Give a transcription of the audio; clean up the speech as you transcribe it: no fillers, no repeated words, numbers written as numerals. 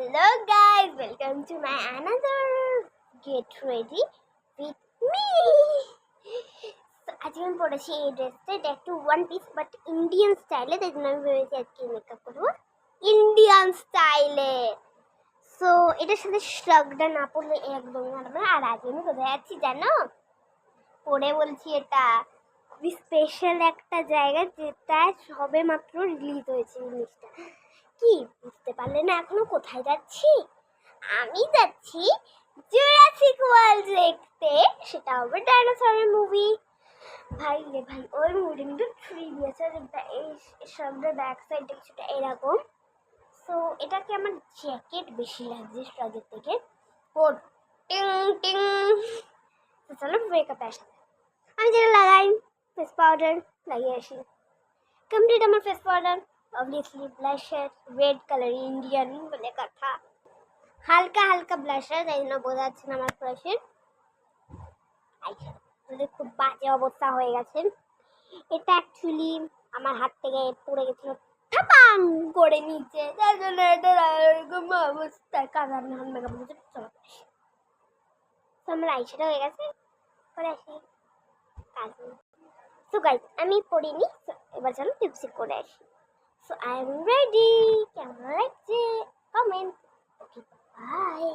Hello guys, welcome to my another Get Ready with me. So আজকে আমি পড়েছি এই ড্রেসটা, এটা একটু ওয়ান পিস বাট ইন্ডিয়ান স্টাইলে, তাই জন্য আমি ভেবেছি আজকে মেকআপ করবো ইন্ডিয়ান স্টাইলে। সো এটার সাথে শ্রাগটা না পড়লে একদমই মানাবে না। আর আজকে আমি কোথায় যাচ্ছি জানো? পরে বলছি, এটা খুবই স্পেশাল একটা জায়গা যেটা সবে মাত্র রিলিজ হয়েছে। জিনিসটা কি বুঝতে পারলে না এখনো? কোথায় যাচ্ছি? আমি যাচ্ছি জুরাসিক ওয়ার্ল্ড দেখতে। সেটা হবে ডাইনোসরের মুভি। ভাই রে ভাই, ওই মুভিটা কিন্তু থ্রি দিয়েছে। এই সবটা ব্যাক সাইড কিছুটা এরকম। সো এটাকে আমার জ্যাকেট বেশি লাগছে স্ট্রাগের থেকে। ওর টিং টিং। তো চলো মেকআপ আসে। আমি যেটা লাগাই ফেস পাউডার লাগিয়ে আসি। কমপ্লিট আমার face powder. Obviously blusher, red colour Indian বলে কথা। হালকা হালকা ব্লাশার, তাই জন্য বোঝা যাচ্ছে না আমার ব্লাশের। খুব বাজে অবস্থা হয়ে গেছে। এটা অ্যাকচুয়ালি আমার হাত থেকে পড়ে গেছিল ঠাপাং করে নিচে, তার জন্য এটা এরকম অবস্থা। কাদার না মেকআপ করতে চলো আমার আইশ্যাডো হয়ে গেছে, করে আসি কাজ। সো গাইস, আমি পড়িনি, এবার চলো লিপস্টিক করে আসি। So I'm ready. Camera like comment. Okay, bye.